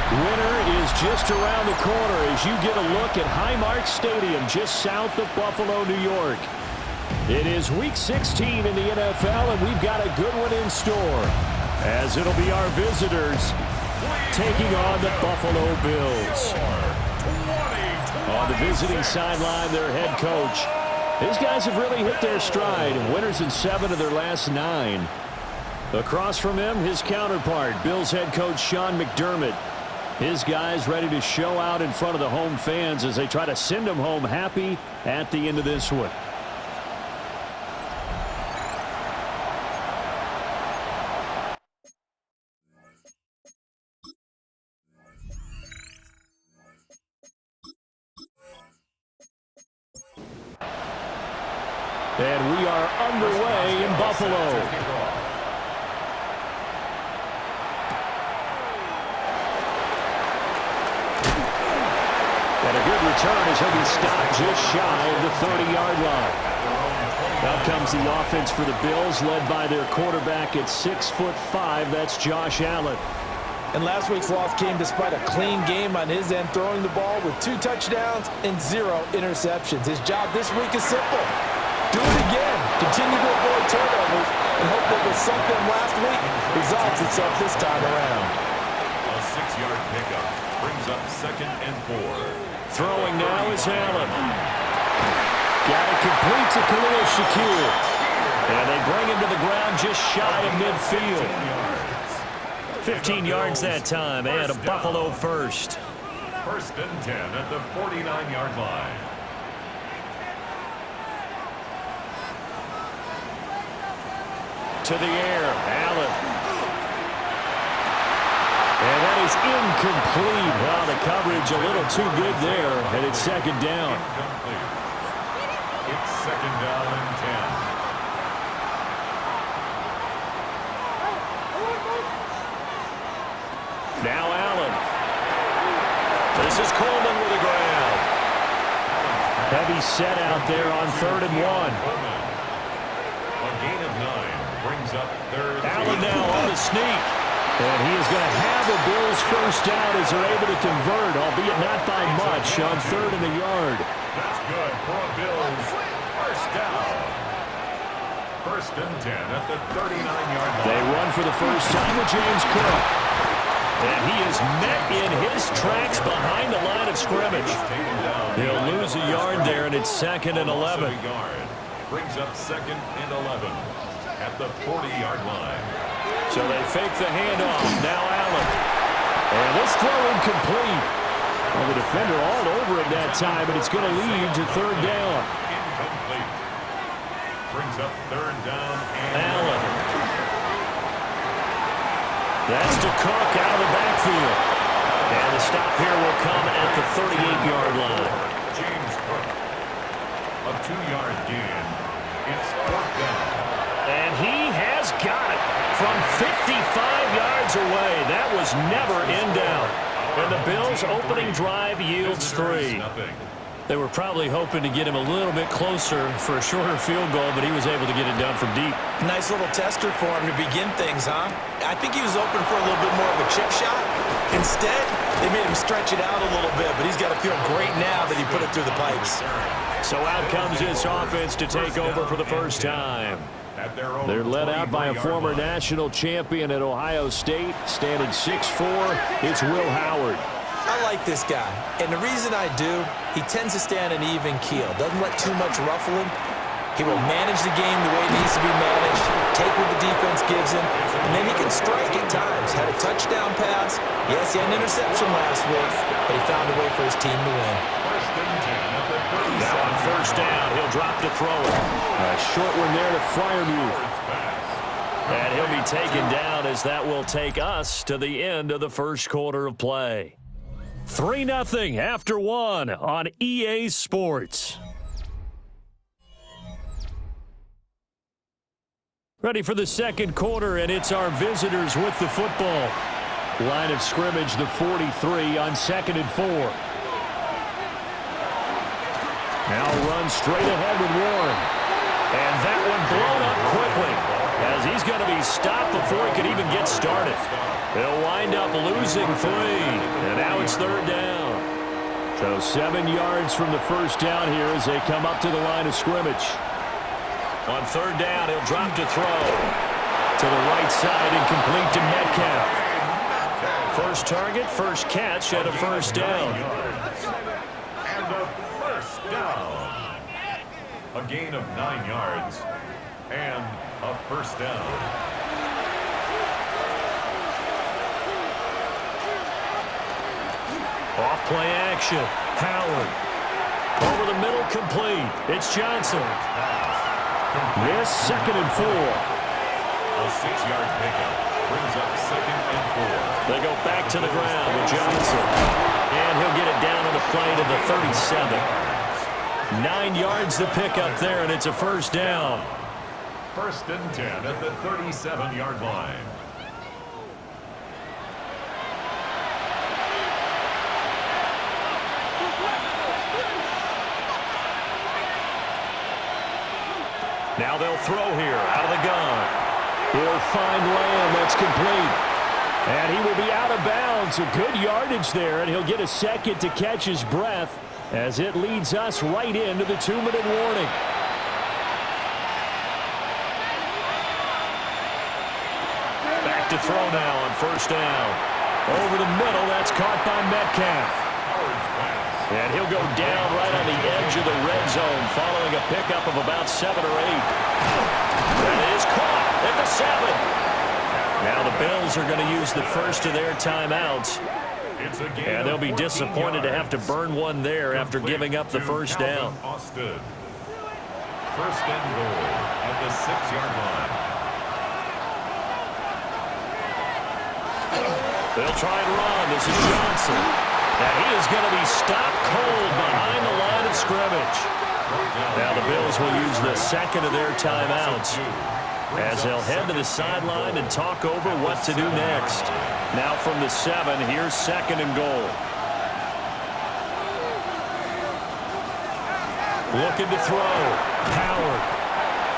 Winter is just around the corner as you get a look at Highmark Stadium just south of Buffalo, New York. It is Week 16 in the NFL, and we've got a good one in store, as it'll be our visitors taking on the Buffalo Bills. On the visiting sideline, their head coach. These guys have really hit their stride, winners in 7 of their last 9. Across from him, his counterpart, Bills head coach Sean McDermott. His guys ready to show out in front of the home fans as they try to send them home happy at the end of this one. And we are underway in Buffalo. And a good return as he'll be stopped just shy of the 30-yard line. Out comes the offense for the Bills, led by their quarterback at 6'5". That's Josh Allen. And last week's loss came despite a clean game on his end, throwing the ball with 2 touchdowns and 0 interceptions. His job this week is simple. Do it again. Continue to avoid turnovers and hope that what sunk them last week resolves itself this time around. A 6-yard pickup brings up 2nd and 4. Throwing now is Allen. Got it complete to Khalil Shakir. And they bring him to the ground just shy of midfield. 15 yards that time, and a Buffalo first. 1st and 10 at the 49-yard line. To the air, Allen. And that is incomplete. Wow, the coverage a little too good there, and it's 2nd down. Incomplete. It's 2nd down and 10. Now Allen. This is Coleman with the ground. Heavy set out there on 3rd and 1. A gain of 9 brings up 3rd. Allen now on the sneak. And he is going to have the Bills first down as they're able to convert, albeit not by much, on 3rd and a yard. That's good for a Bills first down. 1st and 10 at the 39-yard line. They run for the first time with James Cook. And he is met in his tracks behind the line of scrimmage. He'll lose a yard there, and it's 2nd and 11. Brings up 2nd and 11 at the 40-yard line. So they fake the handoff. Now Allen. And this throw incomplete. Well, the defender all over it that time, but it's going to lead to 3rd down. Incomplete. Brings up 3rd down and Allen. That's to Cook out of the backfield. And the stop here will come at the 38-yard line. James Cook. A 2-yard gain. It's 4th down. And he has got it from 55 yards away. That was never in doubt. And the Bills' opening drive yields 3. They were probably hoping to get him a little bit closer for a shorter field goal, but he was able to get it done from deep. Nice little tester for him to begin things, huh? I think he was open for a little bit more of a chip shot. Instead, they made him stretch it out a little bit, but he's got to feel great now that he put it through the pipes. So out comes this offense to take over for the first time. They're led out by a former national champion at Ohio State, standing 6'4". It's Will Howard. I like this guy, and the reason I do, he tends to stay on an even keel, doesn't let too much ruffling. He will manage the game the way it needs to be managed, take what the defense gives him, and then he can strike at times. Had a touchdown pass. Yes, he had an interception last week, but he found a way for his team to win. Now on 1st down, he'll drop to throw it. A short one there to Freiermuth. And he'll be taken down as that will take us to the end of the first quarter of play. 3-0 after 1 on EA Sports. Ready for the 2nd quarter, and it's our visitors with the football. Line of scrimmage, the 43 on 2nd and 4. Now run straight ahead with Warren. And that one blown up quickly as he's going to be stopped before he could even get started. He'll wind up losing 3, and now it's third down. So 7 yards from the first down here as they come up to the line of scrimmage. On third down, he'll drop to throw. To the right side and complete to Metcalf. First target, first catch, and a first down. And a first down. A gain of 9 yards and a first down. Off play action. Howard. Over the middle, complete. It's Johnson. This 2nd and 4. A 6-yard pickup brings up 2nd and 4. They go back to the ground with Johnson. And he'll get it down on the play to the 37. 9 yards to pick up there, and it's a first down. First and 10 at the 37-yard line. Now they'll throw here out of the gun. He'll find Lamb. That's complete. And he will be out of bounds. A good yardage there, and he'll get a second to catch his breath as it leads us right into the 2-minute warning. Back to throw now on first down. Over the middle, that's caught by Metcalf. And he'll go down right on the edge of the red zone following a pickup of about 7 or 8. And it is caught at the 7. Now the Bills are going to use the first of their timeouts. And they'll be disappointed to have to burn one there after giving up the first down. First and goal at the 6-yard line. They'll try and run. This is Johnson. And he is going to be stopped cold behind the line of scrimmage. Now the Bills will use the second of their timeouts as they'll head to the sideline and talk over what to do next. Now from the 7, here's 2nd and goal. Looking to throw. Howard.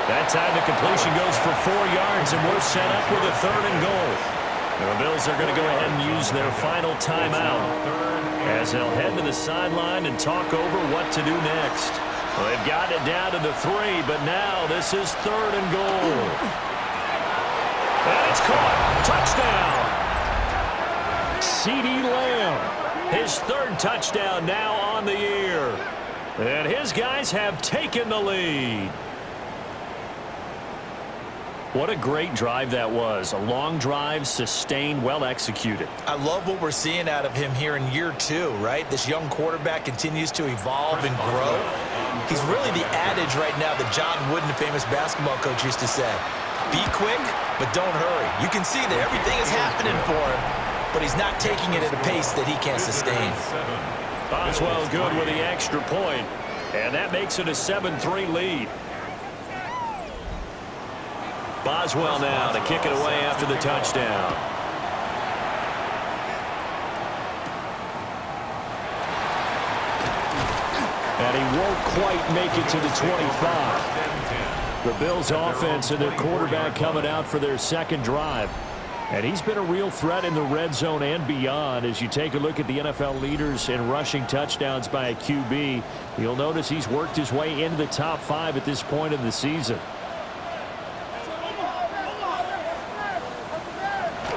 That time the completion goes for 4 yards, and we're set up with a 3rd and goal. The Bills are going to go ahead and use their final timeout as they'll head to the sideline and talk over what to do next. Well, they've gotten it down to the 3, but now this is 3rd and goal. And it's caught. Touchdown. CeeDee Lamb. His 3rd touchdown now on the year. And his guys have taken the lead. What a great drive that was. A long drive, sustained, well executed. I love what we're seeing out of him here in year 2, right? This young quarterback continues to evolve and grow. He's really the adage right now that John Wooden, the famous basketball coach, used to say. Be quick, but don't hurry. You can see that everything is happening for him, but he's not taking it at a pace that he can't sustain. Boswell good with the extra point, and that makes it a 7-3 lead. Boswell now to kick it away after the touchdown. And he won't quite make it to the 25. The Bills offense and their quarterback coming out for their 2nd drive. And he's been a real threat in the red zone and beyond. As you take a look at the NFL leaders in rushing touchdowns by a QB, you'll notice he's worked his way into the top 5 at this point in the season.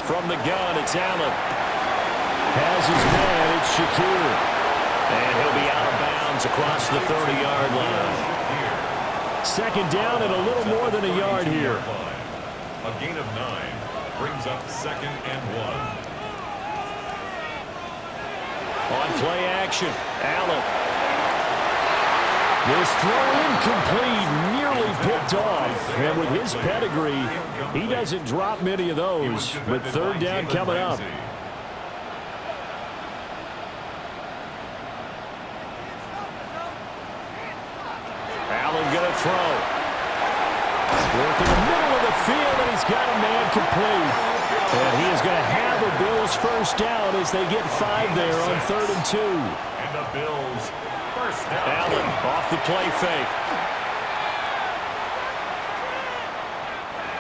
From the gun, it's Allen. Has his man, it's Shakir. And he'll be out of bounds across the 30-yard line. 2nd down and a little more than a yard here. A gain of 9 brings up 2nd and 1. On play action, Allen. This throw incomplete, nearly picked off. And with his pedigree, he doesn't drop many of those. With 3rd down coming up. Allen going to throw. Working the middle of the field, and he's got a man complete. And he is going to have the Bills first down as they get 5 there on 3rd and 2. And the Bills first down. Allen off the play fake.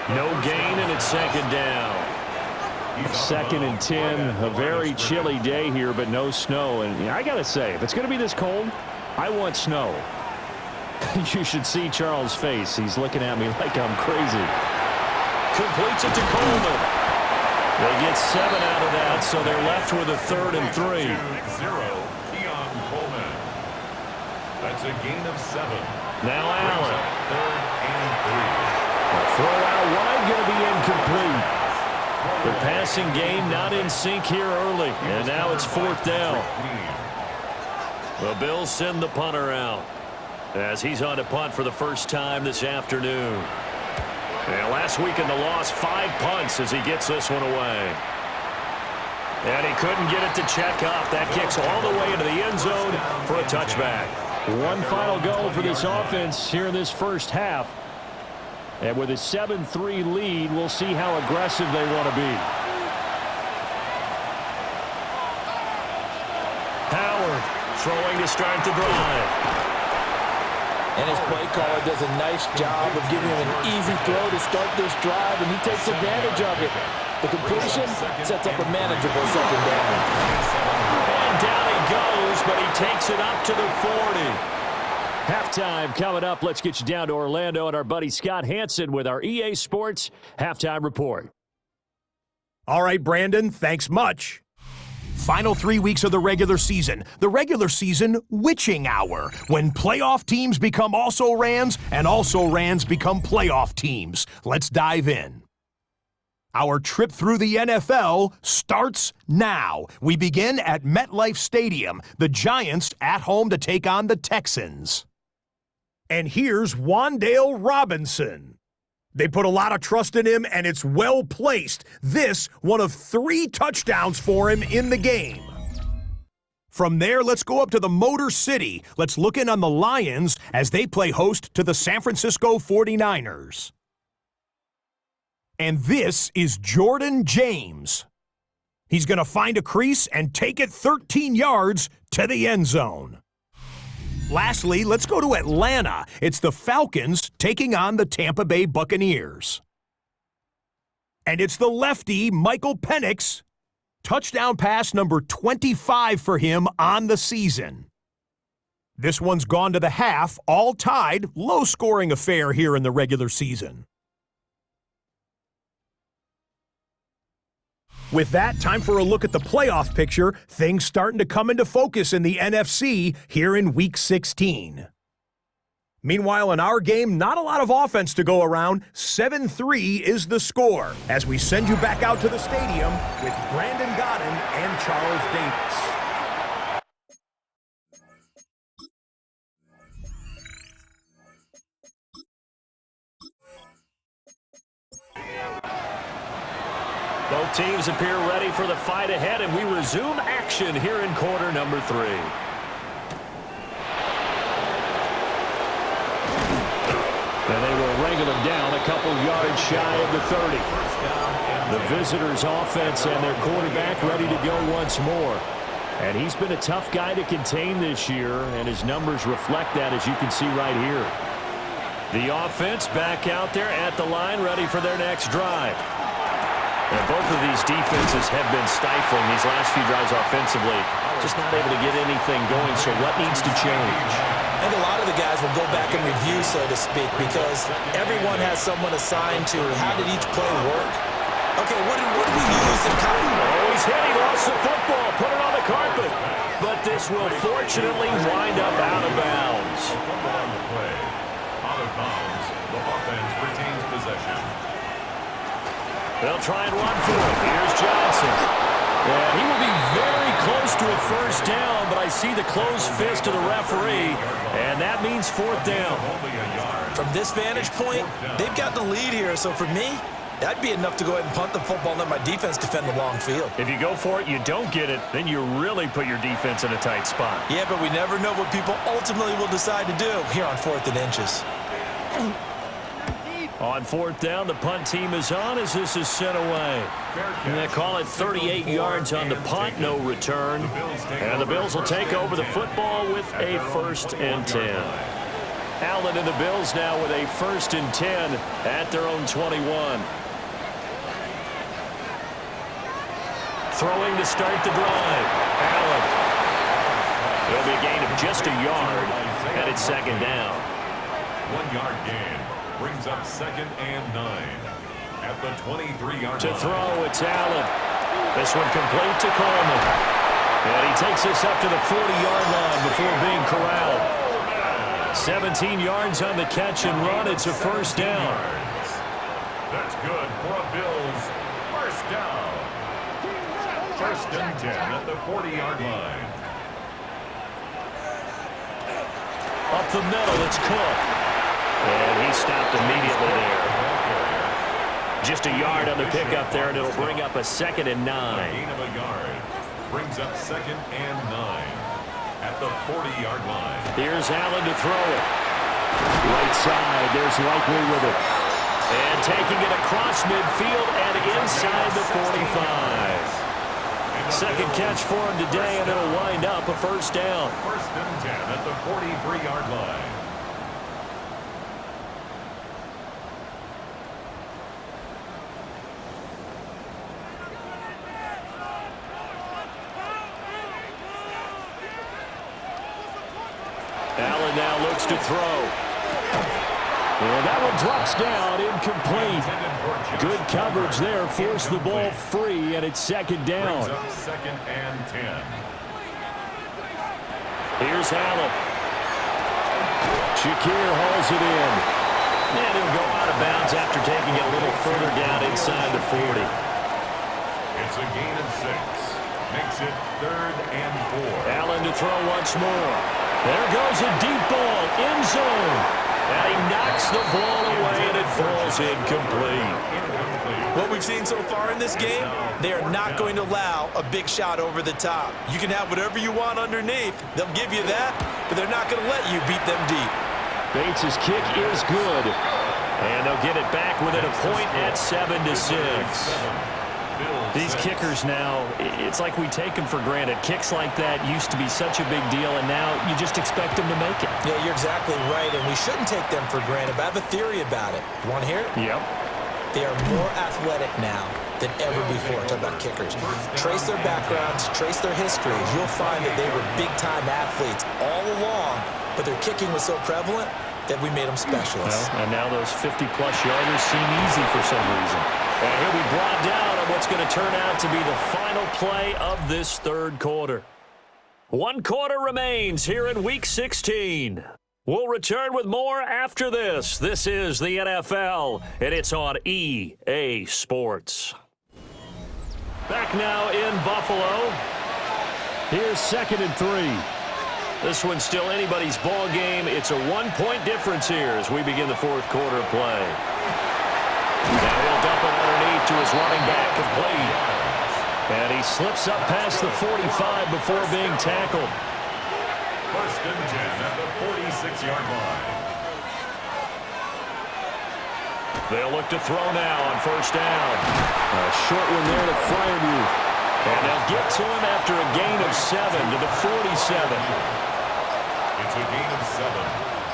No gain, and it's second down. Second and 10, a very chilly day here, but no snow. And I got to say, if it's going to be this cold, I want snow. You should see Charles' face. He's looking at me like I'm crazy. Completes it to Coleman. They get 7 out of that, so they're left with a 3rd and 3. That's a gain of 7. Now Allen. 3rd and 3. A throw out wide, going to be incomplete. The passing game not in sync here early, and now it's 4th down. The Bills send the punter out as he's on to punt for the first time this afternoon. And last week in the loss, 5 punts as he gets this one away. And he couldn't get it to check up. That kicks all the way into the end zone for a touchback. One final go for this offense here in this first half. And with a 7-3 lead, we'll see how aggressive they want to be. Howard throwing to start the drive. And his play caller does a nice job of giving him an easy throw to start this drive, and he takes advantage of it. The completion sets up a manageable second down. And down he goes, but he takes it up to the 40. Halftime coming up. Let's get you down to Orlando and our buddy Scott Hansen with our EA Sports Halftime Report. All right, Brandon, thanks much. Final 3 weeks of the regular season witching hour, when playoff teams become also-rans and also-rans become playoff teams. Let's dive in. Our trip through the NFL starts now. We begin at MetLife Stadium, the Giants at home to take on the Texans. And here's Wan'Dale Robinson. They put a lot of trust in him, and it's well placed. This, one of 3 touchdowns for him in the game. From there, let's go up to the Motor City. Let's look in on the Lions as they play host to the San Francisco 49ers. And this is Jordan James. He's going to find a crease and take it 13 yards to the end zone. Lastly, let's go to Atlanta. It's the Falcons taking on the Tampa Bay Buccaneers. And it's the lefty, Michael Penix. Touchdown pass number 25 for him on the season. This one's gone to the half, all tied, low-scoring affair here in the regular season. With that, time for a look at the playoff picture. Things starting to come into focus in the NFC here in Week 16. Meanwhile, in our game, not a lot of offense to go around. 7-3 is the score as we send you back out to the stadium with Brandon Godden and Charles Davis. Both teams appear ready for the fight ahead, and we resume action here in quarter number 3. And they will wrangle him down a couple yards shy of the 30. The visitors' offense and their quarterback ready to go once more. And he's been a tough guy to contain this year, and his numbers reflect that, as you can see right here. The offense back out there at the line, ready for their next drive. And both of these defenses have been stifling these last few drives offensively. Just not able to get anything going, so what needs to change? I think a lot of the guys will go back and review, so to speak, because everyone has someone assigned to how did each play work. Okay, what did we use in common? Oh, he's hit. He lost the football. Put it on the carpet. But this will fortunately wind up out of bounds. Out of bounds. The offense retains possession. They'll try and run for it. Here's Johnson. And he will be very close to a first down, but I see the closed fist of the referee, and that means 4th down. From this vantage point, they've got the lead here, so for me, that'd be enough to go ahead and punt the football and let my defense defend the long field. If you go for it, you don't get it, then you really put your defense in a tight spot. Yeah, but we never know what people ultimately will decide to do here on 4th and inches. On 4th down, the punt team is on as this is sent away. And they call it 38 yards on the punt, no return. And the Bills will take over the football with a 1st and 10. Allen and the Bills now with a 1st and 10 at their own 21. Throwing to start the drive. Allen. It'll be a gain of just a yard, and it's 2nd down. 1-yard gain brings up 2nd and 9 at the 23-yard line. To throw, it's Allen. This one complete to Coleman. And he takes us up to the 40-yard line before being corralled. 17 yards on the catch and run. It's a 1st down. That's good for a Bills 1st down. 1st and 10 at the 40-yard line. Up the middle, it's Cook. And he stopped immediately there. Just a yard on the pickup there, and it'll bring up a 2nd and 9. A gain of a yard brings up 2nd and 9 at the 40-yard line. Here's Allen to throw it. Right side, there's Likely with it. And taking it across midfield and inside the 45. 2nd catch for him today, and it'll wind up a 1st down. 1st and 10 at the 43-yard line. Allen now looks to throw. And that one drops down, incomplete. Good coverage there, forced the ball free, and it's 2nd down. Brings up 2nd and 10. Here's Allen. Shakir hauls it in. And he'll go out of bounds after taking it a little further down inside the 40. It's a gain of 6. Makes it 3rd and 4. Allen to throw once more. There goes a deep ball, end zone. And he knocks the ball away, and it falls incomplete. What we've seen so far in this game, they are not going to allow a big shot over the top. You can have whatever you want underneath. They'll give you that, but they're not going to let you beat them deep. Bates' kick is good. And they'll get it back within a point at 7-6. These kickers now, it's like we take them for granted. Kicks like that used to be such a big deal, and now you just expect them to make it. Yeah, you're exactly right, and we shouldn't take them for granted, but I have a theory about it. You want to hear it? Yep. They are more athletic now than ever before. Talk about kickers. Trace their backgrounds, trace their histories. You'll find that they were big-time athletes all along, but their kicking was so prevalent that we made them specialists. Well, and now those 50-plus yarders seem easy for some reason. And he'll be brought down on what's going to turn out to be the final play of this 3rd quarter. 1 quarter remains here in Week 16. We'll return with more after this. This is the NFL, and it's on EA Sports. Back now in Buffalo. Here's 2nd and 3. This one's still anybody's ball game. It's a 1-point difference here as we begin the 4th quarter of play. Now he'll dump it underneath to his running back, complete. And he slips up past the 45 before being tackled. 1st and 10 at the 46-yard line. They'll look to throw now on 1st down. A short one there to Freiermuth. And they'll get to him after a gain of 7 to the 47. It's a gain of 7.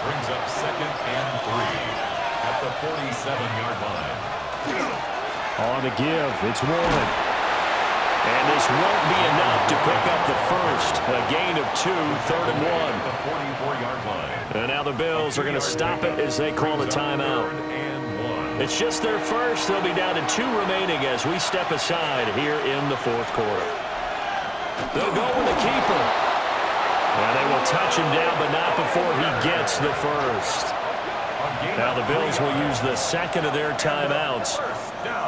Brings up 2nd and 3 at the 47-yard line. On the give, it's Warren. And this won't be enough to pick up the 1st. A gain of 2, 3rd and 1. The 44-yard line. And now the Bills are going to stop it as they call a timeout. It's just their 1st. They'll be down to 2 remaining as we step aside here in the 4th quarter. They'll go with the keeper. And they will touch him down, but not before he gets the 1st. Now the Bills will use the 2nd of their timeouts.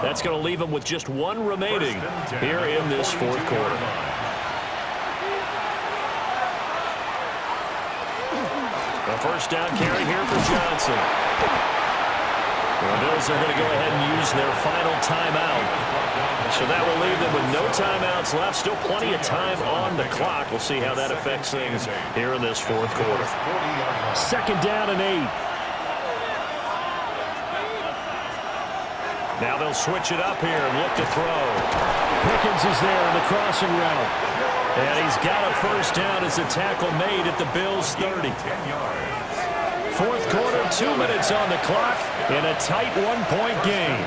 That's going to leave them with just 1 remaining here in this 4th quarter. The 1st down carry here for Johnson. The Bills are going to go ahead and use their final timeout. So that will leave them with no timeouts left. Still plenty of time on the clock. We'll see how that affects things here in this 4th quarter. 2nd down and 8. Now they'll switch it up here and look to throw. Pickens is there on the crossing route. And he's got a 1st down as a tackle made at the Bills' 30. fourth quarter, 2 minutes on the clock in a tight one-point game.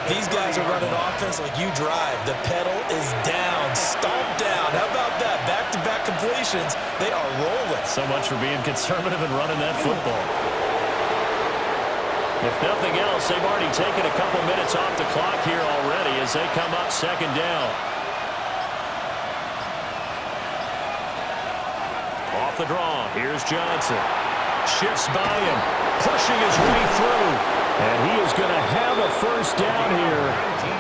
These guys are running offense like you drive. The pedal is down, stomped down. How about that? Back-to-back completions. They are rolling. So much for being conservative and running that football. If nothing else, they've already taken a couple minutes off the clock here already as they come up second down. Off the draw, here's Johnson. Shifts by him, pushing his way through. And he is going to have a first down here.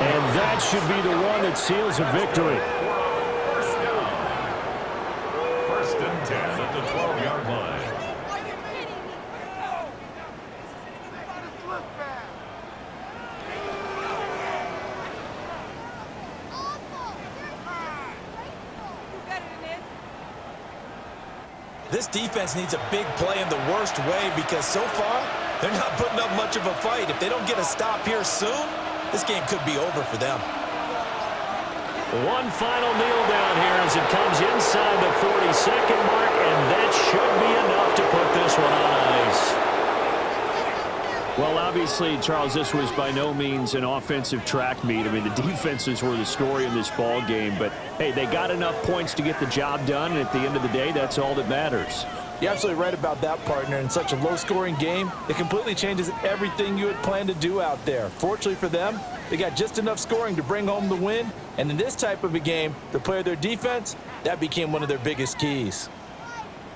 And that should be the one that seals a victory. First down. First and 10 at the 12-yard line. This defense needs a big play in the worst way because so far, they're not putting up much of a fight. If they don't get a stop here soon, this game could be over for them. One final kneel down here as it comes inside the 40-second mark, and that should be enough to put this one on ice. Well, obviously, Charles, this was by no means an offensive track meet. I mean, the defenses were the story in this ball game, but hey, they got enough points to get the job done, and at the end of the day, that's all that matters. You're absolutely right about that, partner. In such a low-scoring game, it completely changes everything you had planned to do out there. Fortunately for them, they got just enough scoring to bring home the win, and in this type of a game, to play their defense, that became one of their biggest keys.